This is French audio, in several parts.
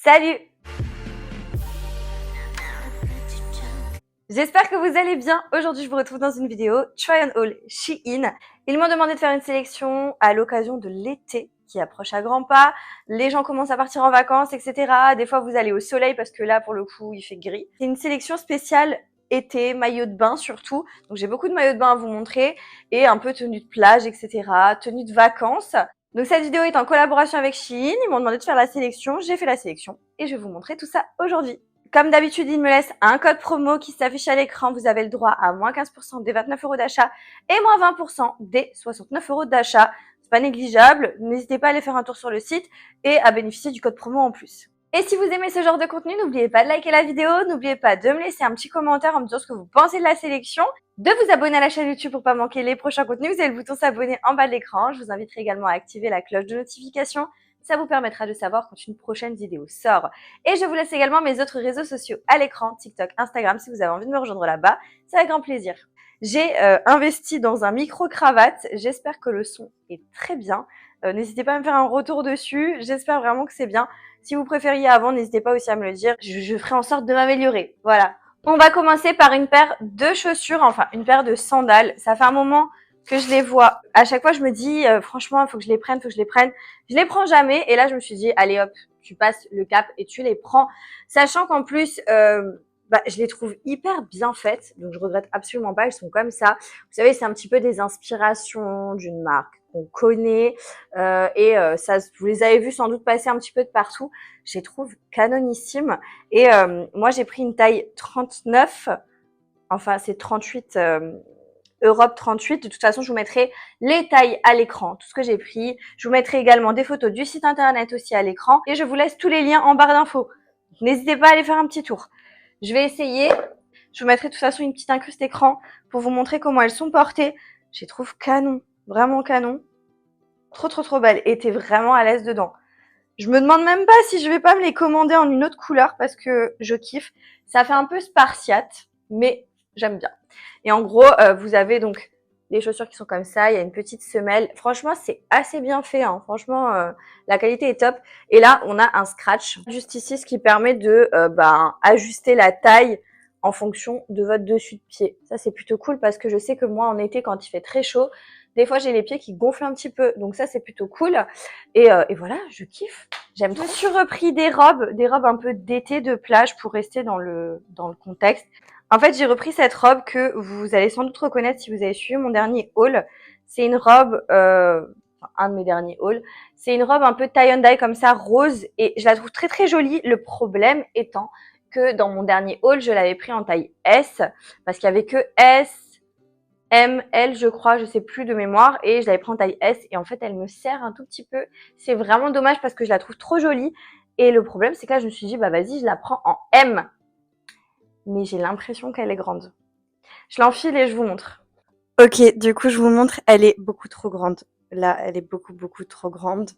Salut! J'espère que vous allez bien. Aujourd'hui, je vous retrouve dans une vidéo Try on Haul Shein. Ils m'ont demandé de faire une sélection à l'occasion de l'été qui approche à grands pas. Les gens commencent à partir en vacances, etc. Des fois, vous allez au soleil parce que là, pour le coup, il fait gris. C'est une sélection spéciale été, maillot de bain surtout. Donc, j'ai beaucoup de maillots de bain à vous montrer et un peu tenue de plage, etc. Tenue de vacances. Donc, cette vidéo est en collaboration avec Shein. Ils m'ont demandé de faire la sélection. J'ai fait la sélection et je vais vous montrer tout ça aujourd'hui. Comme d'habitude, il me laisse un code promo qui s'affiche à l'écran. Vous avez le droit à moins 15% des 29 € d'achat et moins 20% des 69 € d'achat. C'est pas négligeable. N'hésitez pas à aller faire un tour sur le site et à bénéficier du code promo en plus. Et si vous aimez ce genre de contenu, n'oubliez pas de liker la vidéo, n'oubliez pas de me laisser un petit commentaire en me disant ce que vous pensez de la sélection, de vous abonner à la chaîne YouTube pour pas manquer les prochains contenus. Vous avez le bouton s'abonner en bas de l'écran. Je vous inviterai également à activer la cloche de notification. Ça vous permettra de savoir quand une prochaine vidéo sort. Et je vous laisse également mes autres réseaux sociaux à l'écran, TikTok, Instagram, si vous avez envie de me rejoindre là-bas. C'est avec grand plaisir. J'ai investi dans un micro-cravate. J'espère que le son est très bien. N'hésitez pas à me faire un retour dessus. J'espère vraiment que c'est bien. Si vous préfériez avant, n'hésitez pas aussi à me le dire. Je ferai en sorte de m'améliorer. Voilà. On va commencer par une paire de chaussures, enfin une paire de sandales. Ça fait un moment que je les vois. À chaque fois, je me dis, franchement, il faut que je les prenne, Je les prends jamais. Et là, je me suis dit, allez hop, tu passes le cap et tu les prends. Sachant qu'en plus, je les trouve hyper bien faites. Donc, je regrette absolument pas. Elles sont comme ça. Vous savez, c'est un petit peu des inspirations d'une marque qu'on connaît. Ça, vous les avez vus sans doute passer un petit peu de partout. Je les trouve canonissimes. Et moi, j'ai pris une taille 39. Enfin, c'est 38... Europe 38. De toute façon, je vous mettrai les tailles à l'écran, tout ce que j'ai pris. Je vous mettrai également des photos du site internet aussi à l'écran. Et je vous laisse tous les liens en barre d'infos. N'hésitez pas à aller faire un petit tour. Je vais essayer. Je vous mettrai de toute façon une petite incruste écran pour vous montrer comment elles sont portées. Je les trouve canon. Vraiment canon. Trop belles. Et t'es vraiment à l'aise dedans. Je me demande même pas si je vais pas me les commander en une autre couleur parce que je kiffe. Ça fait un peu spartiate, mais j'aime bien. Et en gros, vous avez donc les chaussures qui sont comme ça. Il y a une petite semelle. Franchement, c'est assez bien fait. Hein. Franchement, la qualité est top. Et là, on a un scratch juste ici, ce qui permet de ajuster la taille en fonction de votre dessus de pied. Ça, c'est plutôt cool parce que je sais que moi, en été, quand il fait très chaud, des fois, j'ai les pieds qui gonflent un petit peu. Donc ça, c'est plutôt cool. Et voilà, je kiffe. J'aime trop. Je me suis repris des robes un peu d'été de plage pour rester dans le contexte. En fait, j'ai repris cette robe que vous allez sans doute reconnaître si vous avez suivi mon dernier haul. C'est une robe, un de mes derniers hauls. C'est une robe un peu tie and dye comme ça, rose. Et je la trouve très jolie. Le problème étant que dans mon dernier haul, je l'avais pris en taille S parce qu'il y avait que S, M, L, je crois, je sais plus de mémoire, et je l'avais pris en taille S, et en fait, elle me serre un tout petit peu. C'est vraiment dommage parce que je la trouve trop jolie. Et le problème, c'est que là, je me suis dit, bah vas-y, je la prends en M. Mais j'ai l'impression qu'elle est grande. Je l'enfile et je vous montre. Ok, du coup, je vous montre, elle est beaucoup trop grande. Là, elle est beaucoup trop grande.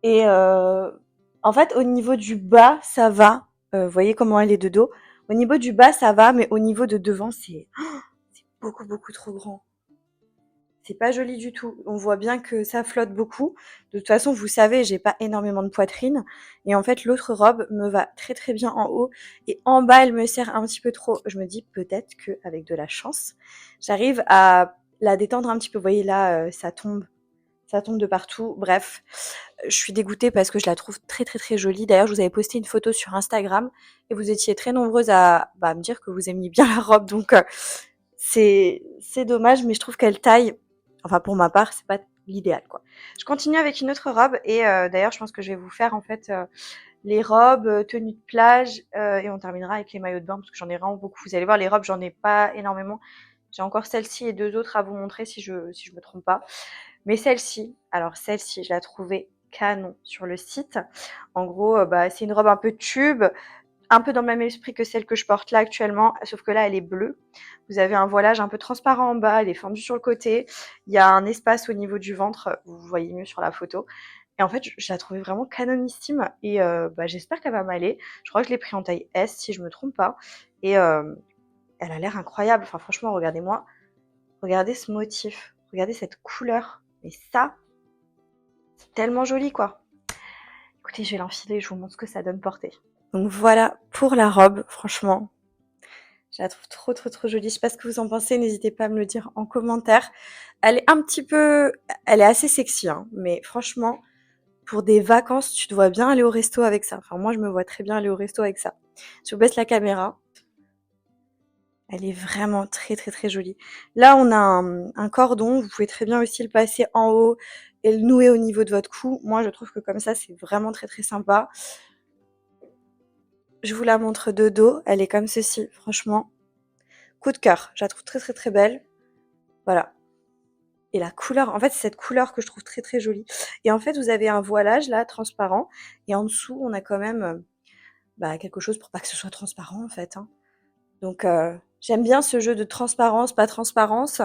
Et en fait, au niveau du bas, ça va. Vous voyez comment elle est de dos. Au niveau du bas, ça va, mais au niveau de devant, c'est beaucoup trop grand. C'est pas joli du tout. On voit bien que ça flotte beaucoup. De toute façon, vous savez, j'ai pas énormément de poitrine. Et en fait, l'autre robe me va très bien en haut. Et en bas, elle me serre un petit peu trop. Je me dis peut-être qu'avec de la chance, j'arrive à la détendre un petit peu. Vous voyez là, ça tombe de partout. Bref, je suis dégoûtée parce que je la trouve très jolie. D'ailleurs, je vous avais posté une photo sur Instagram et vous étiez très nombreuses à me dire que vous aimiez bien la robe. Donc, c'est dommage, mais je trouve qu'elle taille. Enfin, pour ma part, c'est pas l'idéal, quoi. Je continue avec une autre robe et d'ailleurs, je pense que je vais vous faire en fait les robes, tenues de plage et on terminera avec les maillots de bain parce que j'en ai vraiment beaucoup. Vous allez voir, les robes, j'en ai pas énormément. J'ai encore celle-ci et deux autres à vous montrer si je me trompe pas. Mais celle-ci, je l'ai trouvée canon sur le site. En gros, c'est une robe un peu tube, un peu dans le même esprit que celle que je porte là actuellement, sauf que là, elle est bleue. Vous avez un voilage un peu transparent en bas, elle est fendue sur le côté. Il y a un espace au niveau du ventre, vous voyez mieux sur la photo. Et en fait, je la trouvais vraiment canonissime et j'espère qu'elle va m'aller. Je crois que je l'ai pris en taille S, si je me trompe pas. Et elle a l'air incroyable. Enfin, franchement, regardez-moi. Regardez ce motif. Regardez cette couleur. Et ça, c'est tellement joli, quoi. Écoutez, je vais l'enfiler, je vous montre ce que ça donne portée. Donc voilà pour la robe, franchement, je la trouve trop, trop, trop jolie. Je sais pas ce que vous en pensez, n'hésitez pas à me le dire en commentaire. Elle est assez sexy, hein, mais franchement, pour des vacances, tu te vois bien aller au resto avec ça. Enfin, moi, je me vois très bien aller au resto avec ça. Je vous baisse la caméra. Elle est vraiment très, très, très jolie. Là, on a un cordon. Vous pouvez très bien aussi le passer en haut et le nouer au niveau de votre cou. Moi, je trouve que comme ça, c'est vraiment très, très sympa. Je vous la montre de dos. Elle est comme ceci, franchement. Coup de cœur. Je la trouve très, très, très belle. Voilà. Et la couleur, en fait, c'est cette couleur que je trouve très, très jolie. Et en fait, vous avez un voilage, là, transparent. Et en dessous, on a quand même quelque chose pour pas que ce soit transparent, en fait, hein. Donc, j'aime bien ce jeu de transparence, pas transparence.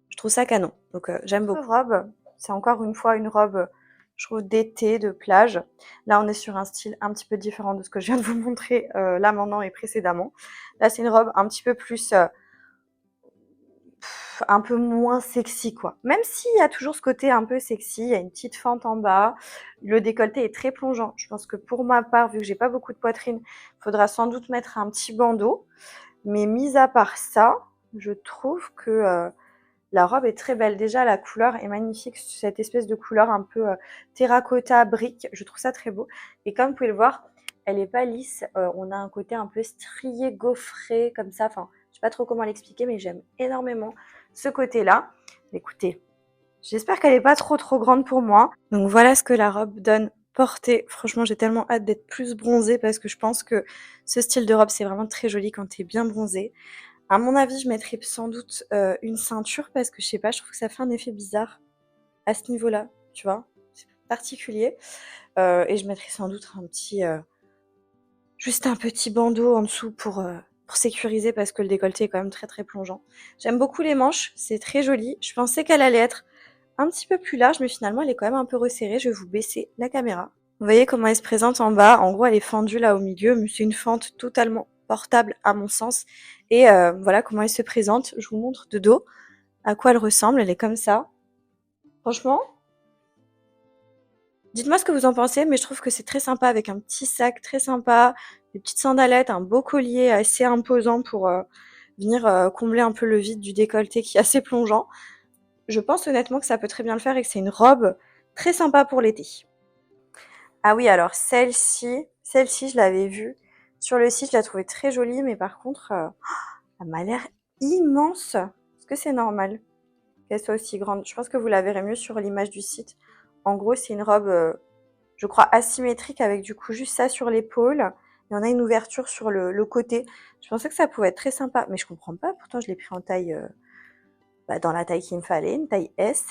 Je trouve ça canon. Donc, j'aime beaucoup. Robe, c'est encore une fois une robe, je trouve, d'été, de plage. Là, on est sur un style un petit peu différent de ce que je viens de vous montrer là maintenant et précédemment. Là, c'est une robe un petit peu plus, un peu moins sexy, quoi. Même s'il y a toujours ce côté un peu sexy, il y a une petite fente en bas. Le décolleté est très plongeant. Je pense que pour ma part, vu que j'ai pas beaucoup de poitrine, il faudra sans doute mettre un petit bandeau. Mais mis à part ça, je trouve que la robe est très belle. Déjà, la couleur est magnifique, cette espèce de couleur un peu terracotta, brique. Je trouve ça très beau. Et comme vous pouvez le voir, elle est pas lisse. On a un côté un peu strié, gaufré, comme ça. Enfin, je sais pas trop comment l'expliquer, mais j'aime énormément ce côté-là. Écoutez, j'espère qu'elle est pas trop trop grande pour moi. Donc voilà ce que la robe donne portée. Franchement, j'ai tellement hâte d'être plus bronzée parce que je pense que ce style de robe, c'est vraiment très joli quand tu es bien bronzée. À mon avis, je mettrais sans doute une ceinture parce que je sais pas, je trouve que ça fait un effet bizarre à ce niveau-là, tu vois. C'est particulier. Et je mettrais sans doute juste un petit bandeau en dessous pour sécuriser parce que le décolleté est quand même très très plongeant. J'aime beaucoup les manches, c'est très joli. Je pensais qu'elle allait être un petit peu plus large, mais finalement elle est quand même un peu resserrée. Je vais vous baisser la caméra. Vous voyez comment elle se présente en bas. En gros, elle est fendue là au milieu, mais c'est une fente totalement portable à mon sens. Et voilà comment elle se présente. Je vous montre de dos à quoi elle ressemble. Elle est comme ça. Franchement, dites-moi ce que vous en pensez, mais je trouve que c'est très sympa avec un petit sac très sympa, des petites sandalettes, un beau collier assez imposant pour venir combler un peu le vide du décolleté qui est assez plongeant. Je pense honnêtement que ça peut très bien le faire et que c'est une robe très sympa pour l'été. Ah oui, alors celle-ci, je l'avais vue sur le site, je la trouvais très jolie, mais par contre, elle m'a l'air immense. Est-ce que c'est normal qu'elle soit aussi grande? Je pense que vous la verrez mieux sur l'image du site. En gros, c'est une robe, je crois, asymétrique avec du coup juste ça sur l'épaule. Et on a une ouverture sur le côté. Je pensais que ça pouvait être très sympa, mais je comprends pas. Pourtant, je l'ai pris en taille, dans la taille qu'il me fallait, une taille S.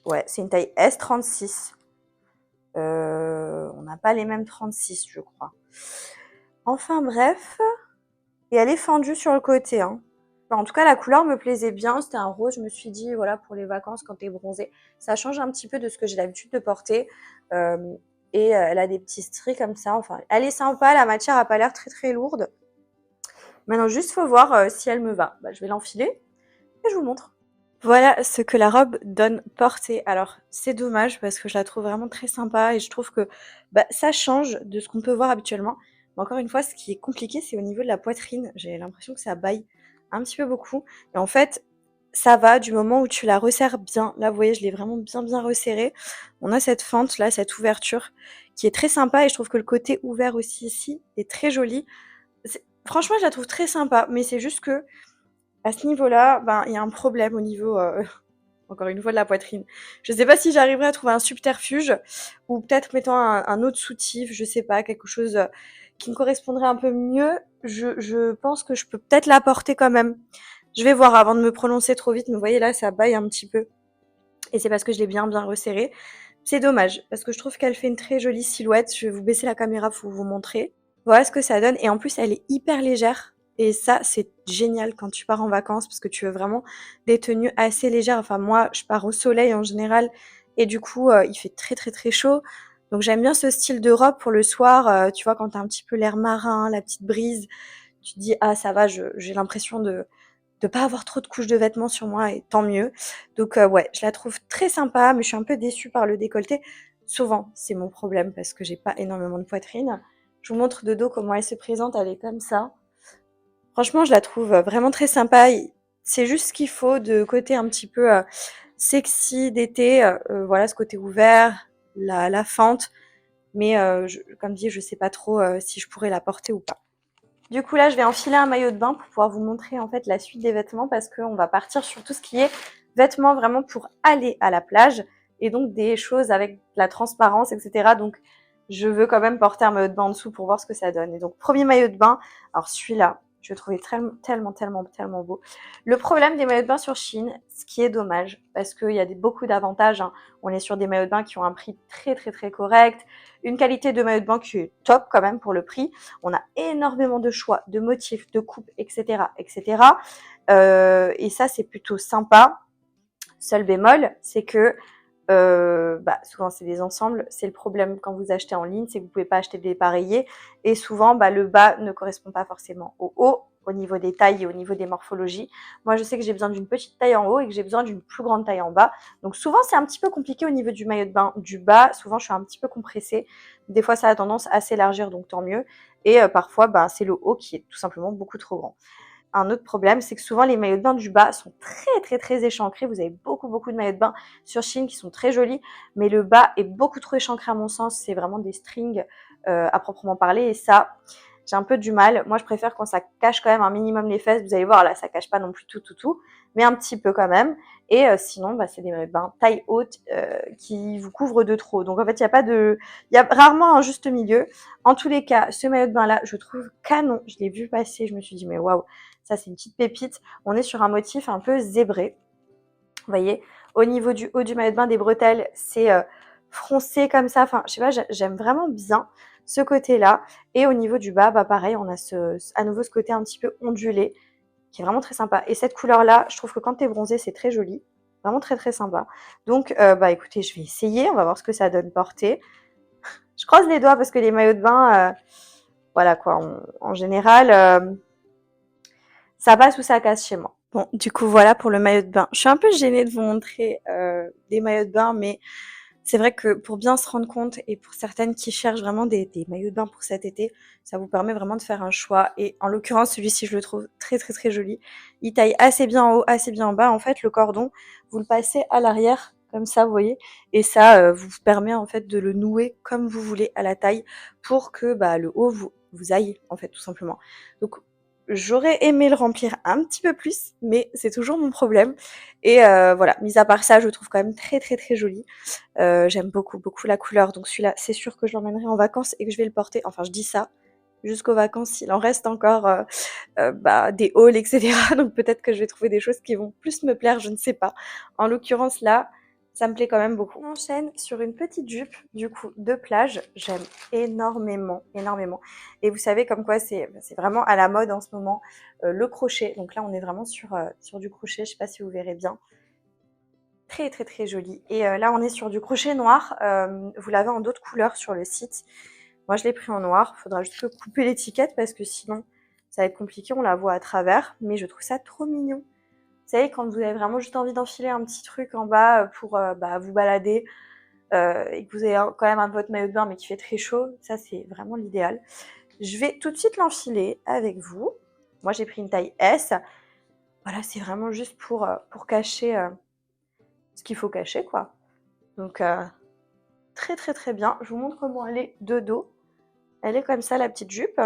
Ouais, c'est une taille S36. On n'a pas les mêmes 36, je crois. Enfin bref, et elle est fendue sur le côté, hein. Enfin, en tout cas, la couleur me plaisait bien. C'était un rose. Je me suis dit, voilà, pour les vacances, quand t'es bronzée, ça change un petit peu de ce que j'ai l'habitude de porter. Et elle a des petits stries comme ça. Enfin, elle est sympa. La matière a pas l'air très très lourde. Maintenant, juste faut voir si elle me va. Je vais l'enfiler et je vous montre. Voilà ce que la robe donne portée. Alors, c'est dommage parce que je la trouve vraiment très sympa et je trouve que ça change de ce qu'on peut voir habituellement. Mais encore une fois, ce qui est compliqué, c'est au niveau de la poitrine. J'ai l'impression que ça baille un petit peu beaucoup. Et en fait, ça va du moment où tu la resserres bien. Là, vous voyez, je l'ai vraiment bien bien resserrée. On a cette fente là, cette ouverture qui est très sympa et je trouve que le côté ouvert aussi ici est très joli. Franchement, je la trouve très sympa, mais c'est juste que à ce niveau-là, il y a un problème au niveau, encore une fois, de la poitrine. Je sais pas si j'arriverai à trouver un subterfuge ou peut-être mettant un autre soutif, je sais pas, quelque chose qui me correspondrait un peu mieux. Je pense que je peux peut-être la porter quand même. Je vais voir avant de me prononcer trop vite, mais vous voyez là, ça baille un petit peu. Et c'est parce que je l'ai bien bien resserré. C'est dommage, parce que je trouve qu'elle fait une très jolie silhouette. Je vais vous baisser la caméra pour vous montrer. Voilà ce que ça donne. Et en plus, elle est hyper légère. Et ça, c'est génial quand tu pars en vacances parce que tu veux vraiment des tenues assez légères. Enfin, moi, je pars au soleil en général et du coup, il fait très très très chaud. Donc j'aime bien ce style de robe pour le soir. Tu vois, quand t'as un petit peu l'air marin, la petite brise, tu te dis ah ça va, j'ai l'impression de de pas avoir trop de couches de vêtements sur moi et tant mieux. Donc ouais, je la trouve très sympa, mais je suis un peu déçue par le décolleté. Souvent, c'est mon problème parce que j'ai pas énormément de poitrine. Je vous montre de dos comment elle se présente, elle est comme ça. Franchement, je la trouve vraiment très sympa. C'est juste ce qu'il faut de côté un petit peu sexy d'été. Voilà, ce côté ouvert, la fente. Mais comme dit, je sais pas trop si je pourrais la porter ou pas. Du coup, là, je vais enfiler un maillot de bain pour pouvoir vous montrer en fait la suite des vêtements parce qu'on va partir sur tout ce qui est vêtements vraiment pour aller à la plage et donc des choses avec de la transparence, etc. Donc, je veux quand même porter un maillot de bain en dessous pour voir ce que ça donne. Et donc, premier maillot de bain, alors celui-là, je le trouvais tellement beau. Le problème des maillots de bain sur Shein, ce qui est dommage, parce qu'il y a beaucoup d'avantages, hein. On est sur des maillots de bain qui ont un prix très correct, une qualité de maillot de bain qui est top quand même pour le prix. On a énormément de choix, de motifs, de coupes, etc. Et ça, c'est plutôt sympa. Seul bémol, c'est que souvent c'est des ensembles. C'est le problème quand vous achetez en ligne, c'est que vous pouvez pas acheter dépareillé. Et souvent, le bas ne correspond pas forcément au haut, au niveau des tailles et au niveau des morphologies. Moi, je sais que j'ai besoin d'une petite taille en haut et que j'ai besoin d'une plus grande taille en bas. Donc souvent, c'est un petit peu compliqué au niveau du maillot de bain du bas. Souvent, je suis un petit peu compressée. Des fois, ça a tendance à s'élargir, donc tant mieux. Et parfois, c'est le haut qui est tout simplement beaucoup trop grand. Un autre problème, c'est que souvent les maillots de bain du bas sont très échancrés. Vous avez beaucoup de maillots de bain sur Shein qui sont très jolis, mais le bas est beaucoup trop échancré à mon sens. C'est vraiment des strings à proprement parler et ça, j'ai un peu du mal. Moi, je préfère quand ça cache quand même un minimum les fesses. Vous allez voir, là, ça cache pas non plus tout, mais un petit peu quand même. Et sinon, c'est des maillots de bain taille haute qui vous couvrent de trop. Donc en fait, il y a rarement un juste milieu. En tous les cas, ce maillot de bain là, je trouve canon. Je l'ai vu passer, je me suis dit mais waouh, ça c'est une petite pépite. On est sur un motif un peu zébré. Vous voyez, au niveau du haut du maillot de bain, des bretelles, c'est froncé comme ça. Enfin, je sais pas, j'aime vraiment bien ce côté-là. Et au niveau du bas, pareil, on a à nouveau ce côté un petit peu ondulé qui est vraiment très sympa. Et cette couleur-là, je trouve que quand t'es bronzé, c'est très joli. Vraiment très sympa. Donc, écoutez, je vais essayer. On va voir ce que ça donne porter. Je croise les doigts parce que les maillots de bain, voilà quoi, en général, ça passe ou ça casse chez moi. Bon, du coup, voilà pour le maillot de bain. Je suis un peu gênée de vous montrer des maillots de bain, mais c'est vrai que pour bien se rendre compte et pour certaines qui cherchent vraiment des maillots de bain pour cet été, ça vous permet vraiment de faire un choix. Et en l'occurrence, celui-ci, je le trouve très joli. Il taille assez bien en haut, assez bien en bas. En fait, le cordon, vous le passez à l'arrière, comme ça, vous voyez. Et ça vous permet en fait de le nouer comme vous voulez à la taille pour que le haut vous aille, en fait, tout simplement. Donc, j'aurais aimé le remplir un petit peu plus, mais c'est toujours mon problème. Et voilà, mis à part ça, je le trouve quand même très joli. J'aime beaucoup la couleur, donc celui-là, c'est sûr que je l'emmènerai en vacances et que je vais le porter. Enfin, je dis ça, jusqu'aux vacances, il en reste encore des hauls, etc. Donc peut-être que je vais trouver des choses qui vont plus me plaire, je ne sais pas. En l'occurrence, là, ça me plaît quand même beaucoup. On enchaîne sur une petite jupe, du coup, de plage. J'aime énormément. Et vous savez comme quoi c'est vraiment à la mode en ce moment, le crochet. Donc là, on est vraiment sur du crochet, je sais pas si vous verrez bien. Très joli. Et là, on est sur du crochet noir. Vous l'avez en d'autres couleurs sur le site. Moi, je l'ai pris en noir. Il faudra juste couper l'étiquette parce que sinon, ça va être compliqué. On la voit à travers. Mais je trouve ça trop mignon. Vous savez, quand vous avez vraiment juste envie d'enfiler un petit truc en bas pour vous balader et que vous avez quand même un votre maillot de bain mais qui fait très chaud, ça, c'est vraiment l'idéal. Je vais tout de suite l'enfiler avec vous. Moi, j'ai pris une taille S. Voilà, c'est vraiment juste pour cacher ce qu'il faut cacher, quoi. Donc, très bien. Je vous montre comment elle est de dos. Elle est comme ça, la petite jupe.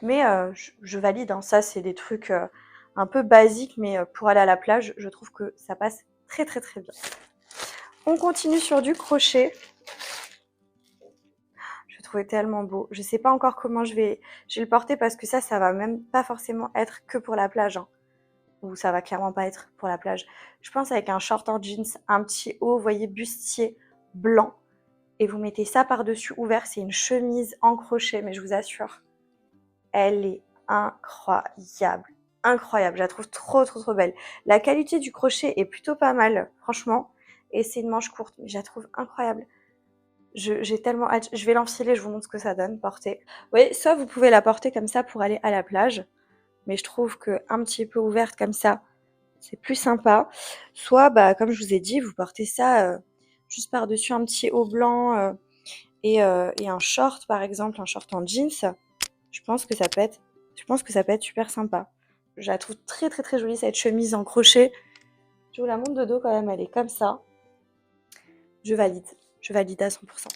Mais je valide, hein. Ça, c'est des trucs un peu basiques, mais pour aller à la plage, je trouve que ça passe très bien. On continue sur du crochet. Je le trouvais tellement beau. Je sais pas encore comment je vais le porter parce que ça va même pas forcément être que pour la plage, hein. Ou ça va clairement pas être pour la plage. Je pense avec un short en jeans, un petit haut, vous voyez, bustier blanc. Et vous mettez ça par-dessus ouvert. C'est une chemise en crochet, mais je vous assure, elle est incroyable. Je la trouve trop belle. La qualité du crochet est plutôt pas mal, franchement. Et c'est une manche courte, mais je la trouve incroyable. J'ai tellement hâte. Je vais l'enfiler, je vous montre ce que ça donne, porter. Oui, ça, vous pouvez la porter comme ça pour aller à la plage. mais je trouve qu'un petit peu ouverte comme ça, c'est plus sympa. Soit, bah, comme je vous ai dit, vous portez ça juste par-dessus un petit haut blanc et un short, par exemple, un short en jeans. Je pense que ça peut être, je pense que ça peut être super sympa. Je la trouve très très très jolie cette chemise en crochet. Je vous la montre de dos quand même, elle est comme ça. Je valide à 100%.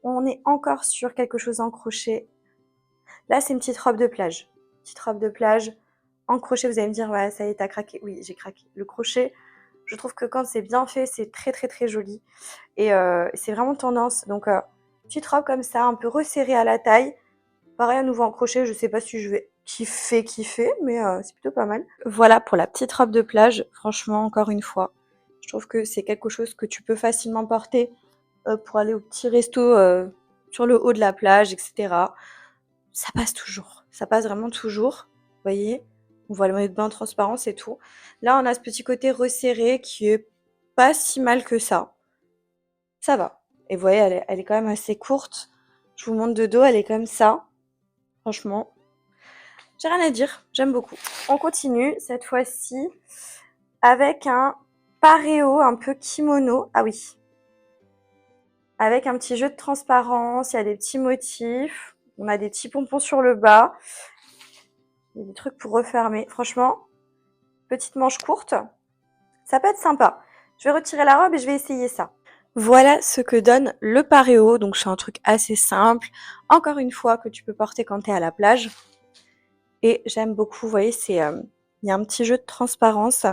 On est encore sur quelque chose en crochet. Là, c'est une petite robe de plage. Petite robe de plage en crochet. Vous allez me dire, ouais, ça y est, t'as craqué. Oui, j'ai craqué. Le crochet, je trouve que quand c'est bien fait, c'est très très très joli. Et c'est vraiment tendance. Donc, petite robe comme ça, un peu resserrée à la taille. Pareil, à nouveau en crochet, je sais pas si je vais kiffer, mais c'est plutôt pas mal. Voilà pour la petite robe de plage. Franchement, encore une fois, je trouve que c'est quelque chose que tu peux facilement porter pour aller au petit resto sur le haut de la plage, etc. Ça passe toujours. Ça passe vraiment toujours. Vous voyez, on voit le maillot de bain transparent, c'est tout. Là, on a ce petit côté resserré qui est pas si mal que ça. Ça va. Et vous voyez, elle est quand même assez courte. Je vous montre de dos, elle est comme ça. Franchement, j'ai rien à dire. J'aime beaucoup. On continue cette fois-ci avec un pareo un peu kimono. Ah oui. Avec un petit jeu de transparence. Il y a des petits motifs. On a des petits pompons sur le bas. Il y a des trucs pour refermer. Franchement, petite manche courte. Ça peut être sympa. Je vais retirer la robe et je vais essayer ça. Voilà ce que donne le pareo. Donc c'est un truc assez simple. Encore une fois que tu peux porter quand tu es à la plage. Et j'aime beaucoup. Vous voyez, il y a un petit jeu de transparence.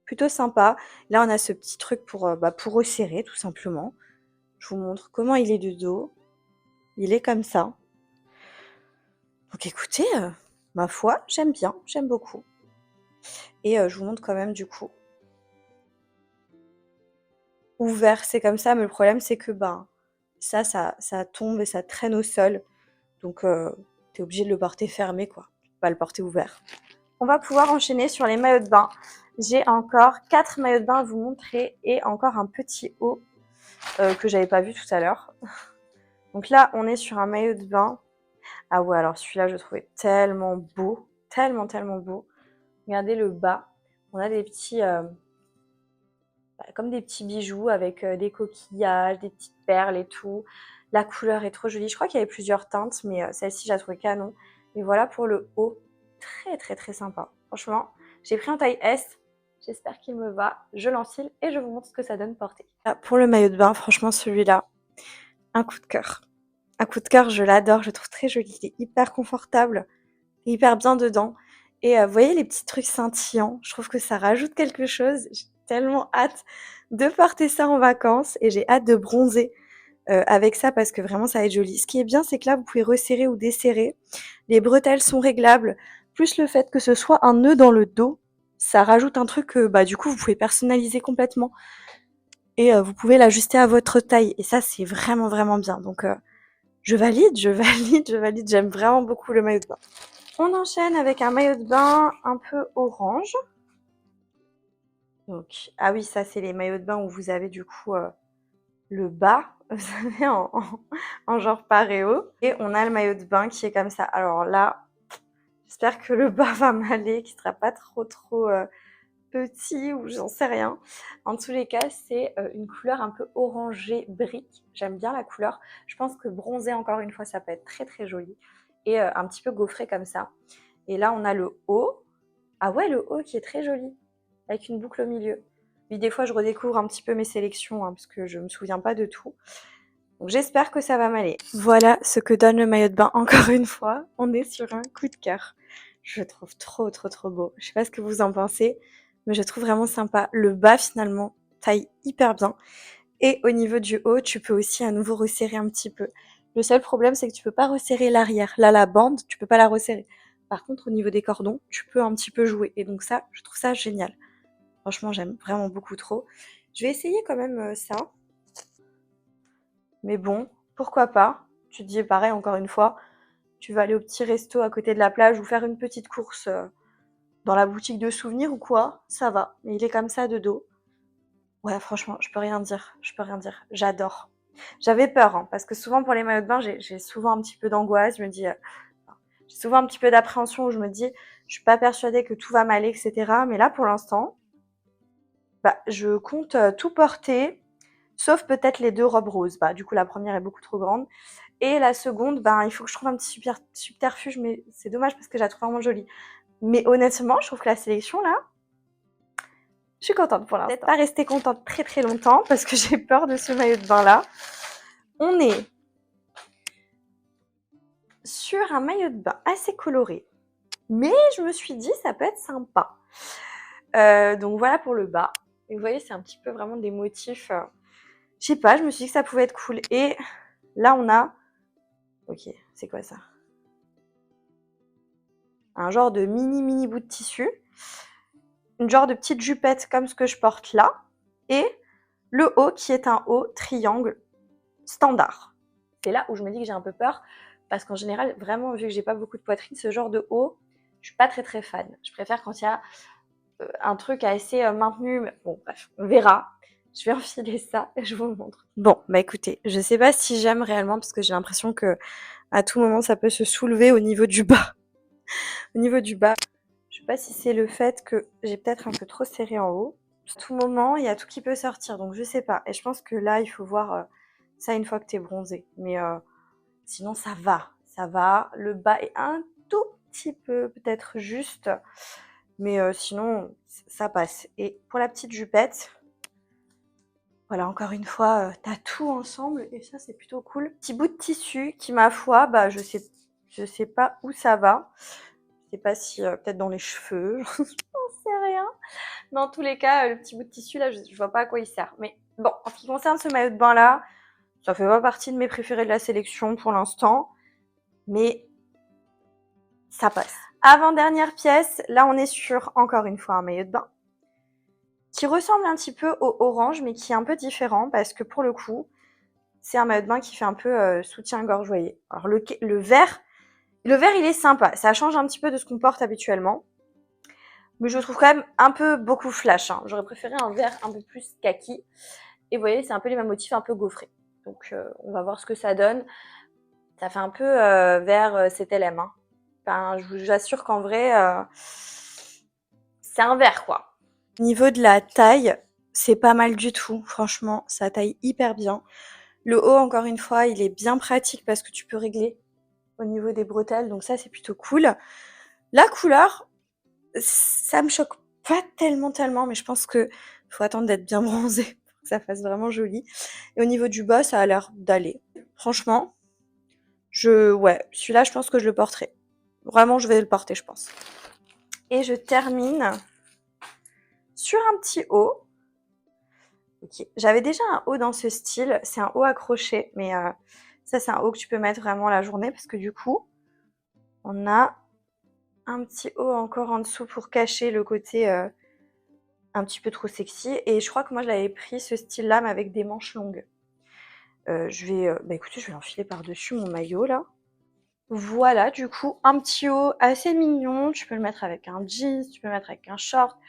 Plutôt sympa. Là, on a ce petit truc pour resserrer, tout simplement. Je vous montre comment il est de dos. Il est comme ça. Donc écoutez, ma foi, j'aime bien, j'aime beaucoup. Et je vous montre quand même du coup. Ouvert, c'est comme ça, mais le problème c'est que ça tombe et ça traîne au sol. Donc t'es obligé de le porter fermé, quoi. Pas le porter ouvert. On va pouvoir enchaîner sur les maillots de bain. J'ai encore 4 maillots de bain à vous montrer et encore un petit haut que j'avais pas vu tout à l'heure. Donc là, on est sur un maillot de bain. Ah ouais, alors celui-là, je le trouvais tellement beau. Tellement, tellement beau. Regardez le bas. On a des petits... comme des petits bijoux avec des coquillages, des petites perles et tout. La couleur est trop jolie. Je crois qu'il y avait plusieurs teintes, mais celle-ci, je la trouvais canon. Et voilà pour le haut. Très, très, très sympa. Franchement, j'ai pris en taille S. J'espère qu'il me va. Je l'enfile et je vous montre ce que ça donne porté. Ah, pour le maillot de bain, franchement, celui-là, un coup de cœur. Un coup de cœur, je l'adore, je le trouve très joli, il est hyper confortable, il est hyper bien dedans. Et vous voyez les petits trucs scintillants, je trouve que ça rajoute quelque chose. J'ai tellement hâte de porter ça en vacances et j'ai hâte de bronzer avec ça parce que vraiment ça va être joli. Ce qui est bien, c'est que là, vous pouvez resserrer ou desserrer. Les bretelles sont réglables, plus le fait que ce soit un nœud dans le dos, ça rajoute un truc que du coup, vous pouvez personnaliser complètement et vous pouvez l'ajuster à votre taille. Et ça, c'est vraiment, vraiment bien. Donc, je valide, je valide, je valide. J'aime vraiment beaucoup le maillot de bain. On enchaîne avec un maillot de bain un peu orange. Donc, ah oui, ça, c'est les maillots de bain où vous avez du coup le bas, vous savez, en genre paréo. Et on a le maillot de bain qui est comme ça. Alors là, j'espère que le bas va m'aller, qu'il sera pas trop petit ou j'en sais rien. En tous les cas, c'est une couleur un peu orangée brique. J'aime bien la couleur. Je pense que bronzer, encore une fois, ça peut être très très joli. Et un petit peu gaufré comme ça. Et là, on a le haut. Ah ouais, le haut qui est très joli. Avec une boucle au milieu. Oui, des fois, je redécouvre un petit peu mes sélections, parce que je me souviens pas de tout. Donc j'espère que ça va m'aller. Voilà ce que donne le maillot de bain. Encore une fois, on est sur un coup de cœur. Je le trouve trop trop trop beau. Je sais pas ce que vous en pensez, mais je trouve vraiment sympa. Le bas finalement taille hyper bien. Et au niveau du haut, tu peux aussi à nouveau resserrer un petit peu. Le seul problème, c'est que tu peux pas resserrer l'arrière. Là, la bande, tu peux pas la resserrer. Par contre, au niveau des cordons, tu peux un petit peu jouer. Et donc ça, je trouve ça génial. Franchement, j'aime vraiment beaucoup trop. Je vais essayer quand même ça. Mais bon, pourquoi pas? Tu te dis pareil, encore une fois, tu vas aller au petit resto à côté de la plage ou faire une petite course dans la boutique de souvenirs ou quoi, ça va. Mais il est comme ça de dos. Ouais, franchement, je peux rien dire. Je peux rien dire. J'adore. J'avais peur, parce que souvent pour les maillots de bain, j'ai souvent un petit peu d'angoisse. Je me dis, j'ai souvent un petit peu d'appréhension où je me dis, je suis pas persuadée que tout va m'aller, etc. Mais là, pour l'instant, bah, je compte tout porter, sauf peut-être les 2 robes roses. Bah, du coup, la première est beaucoup trop grande. Et la seconde, ben, il faut que je trouve un petit subterfuge, mais c'est dommage parce que je la trouve vraiment jolie. Mais honnêtement, je trouve que la sélection, là, je suis contente pour l'instant. Peut-être pas rester contente très très longtemps parce que j'ai peur de ce maillot de bain là. On est sur un maillot de bain assez coloré. Mais je me suis dit, ça peut être sympa. Donc voilà pour le bas. Et vous voyez, c'est un petit peu vraiment des motifs. Je sais pas, je me suis dit que ça pouvait être cool. Et là, on a... Ok, c'est quoi ça? Un genre de mini bout de tissu. Une genre de petite jupette comme ce que je porte là. Et le haut qui est un haut triangle standard. C'est là où je me dis que j'ai un peu peur. Parce qu'en général, vraiment, vu que j'ai pas beaucoup de poitrine, ce genre de haut, je suis pas très très fan. Je préfère quand il y a un truc assez maintenu. Bon, bref, on verra. Je vais enfiler ça et je vous le montre. Bon, bah écoutez, je sais pas si j'aime réellement parce que j'ai l'impression que à tout moment ça peut se soulever au niveau du bas. Au niveau du bas, je sais pas si c'est le fait que j'ai peut-être un peu trop serré en haut. À tout moment, il y a tout qui peut sortir, donc je sais pas. Et je pense que là, il faut voir ça une fois que t'es bronzé. Mais sinon, ça va. Ça va. Le bas est un tout petit peu peut-être juste. Mais sinon, ça passe. Et pour la petite jupette, voilà, encore une fois, t'as tout ensemble et ça, c'est plutôt cool. Petit bout de tissu qui, ma foi, bah, je sais pas où ça va. Je sais pas si, peut-être dans les cheveux, j'en sais rien. Mais en tous les cas, le petit bout de tissu, là, je vois pas à quoi il sert. Mais bon, en ce qui concerne ce maillot de bain-là, ça fait pas partie de mes préférés de la sélection pour l'instant. Mais ça passe. Avant-dernière pièce, là, on est sur, encore une fois, un maillot de bain qui ressemble un petit peu au orange, mais qui est un peu différent parce que pour le coup, c'est un maillot de bain qui fait un peu soutien-gorge, voyez. Alors le vert, il est sympa. Ça change un petit peu de ce qu'on porte habituellement. Mais je le trouve quand même un peu beaucoup flash. Hein. J'aurais préféré un vert un peu plus kaki. Et vous voyez, c'est un peu les mêmes motifs, un peu gaufrés. Donc on va voir ce que ça donne. Ça fait un peu vert CTLM. Hein. Enfin, je vous assure qu'en vrai, c'est un vert, quoi. Au niveau de la taille, c'est pas mal du tout. Franchement, ça taille hyper bien. Le haut, encore une fois, il est bien pratique parce que tu peux régler au niveau des bretelles. Donc ça, c'est plutôt cool. La couleur, ça me choque pas tellement, mais je pense que faut attendre d'être bien bronzé pour que ça fasse vraiment joli. Et au niveau du bas, ça a l'air d'aller. Franchement, ouais, celui-là, je pense que je le porterai. Vraiment, je vais le porter, je pense. Et je termine sur un petit haut. Ok, j'avais déjà un haut dans ce style. C'est un haut accroché, mais ça, c'est un haut que tu peux mettre vraiment la journée parce que du coup, on a un petit haut encore en dessous pour cacher le côté un petit peu trop sexy. Et je crois que moi, je l'avais pris ce style-là, mais avec des manches longues. Bah écoutez, je vais l'enfiler par-dessus mon maillot, là. Voilà, du coup, un petit haut assez mignon. Tu peux le mettre avec un jeans, tu peux le mettre avec un short,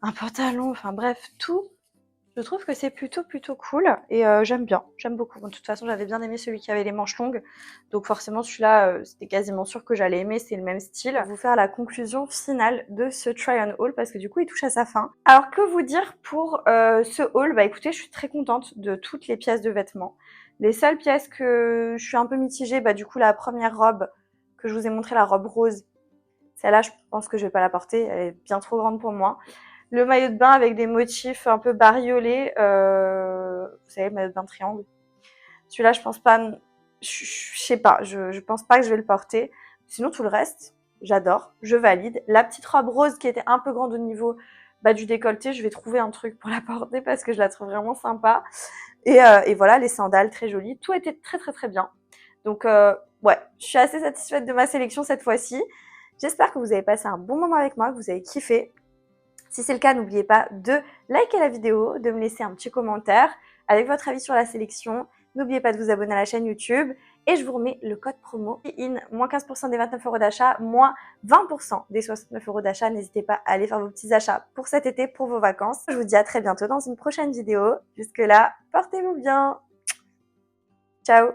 un pantalon, enfin bref, tout. Je trouve que c'est plutôt cool et j'aime bien, j'aime beaucoup. De toute façon, j'avais bien aimé celui qui avait les manches longues. Donc forcément, celui-là, c'était quasiment sûr que j'allais aimer, c'est le même style. Je vais vous faire la conclusion finale de ce try-on haul parce que du coup, il touche à sa fin. Alors, que vous dire pour ce haul? Bah écoutez, je suis très contente de toutes les pièces de vêtements. Les seules pièces que je suis un peu mitigée, bah du coup, la première robe que je vous ai montré, la robe rose, celle-là, je pense que je vais pas la porter, elle est bien trop grande pour moi. Le maillot de bain avec des motifs un peu bariolés, vous savez, le maillot de bain triangle. Celui-là, je pense pas, je sais pas, je pense pas que je vais le porter. Sinon, tout le reste, j'adore, je valide. La petite robe rose qui était un peu grande au niveau du décolleté, je vais trouver un truc pour la porter parce que je la trouve vraiment sympa. Et voilà, les sandales, très jolies. Tout était très bien. Donc, ouais, je suis assez satisfaite de ma sélection cette fois-ci. J'espère que vous avez passé un bon moment avec moi, que vous avez kiffé. Si c'est le cas, n'oubliez pas de liker la vidéo, de me laisser un petit commentaire avec votre avis sur la sélection. N'oubliez pas de vous abonner à la chaîne YouTube. Et je vous remets le code promo IN, moins 15% des 29 € d'achat, moins 20% des 69 € d'achat. N'hésitez pas à aller faire vos petits achats pour cet été, pour vos vacances. Je vous dis à très bientôt dans une prochaine vidéo. Jusque là, portez-vous bien. Ciao!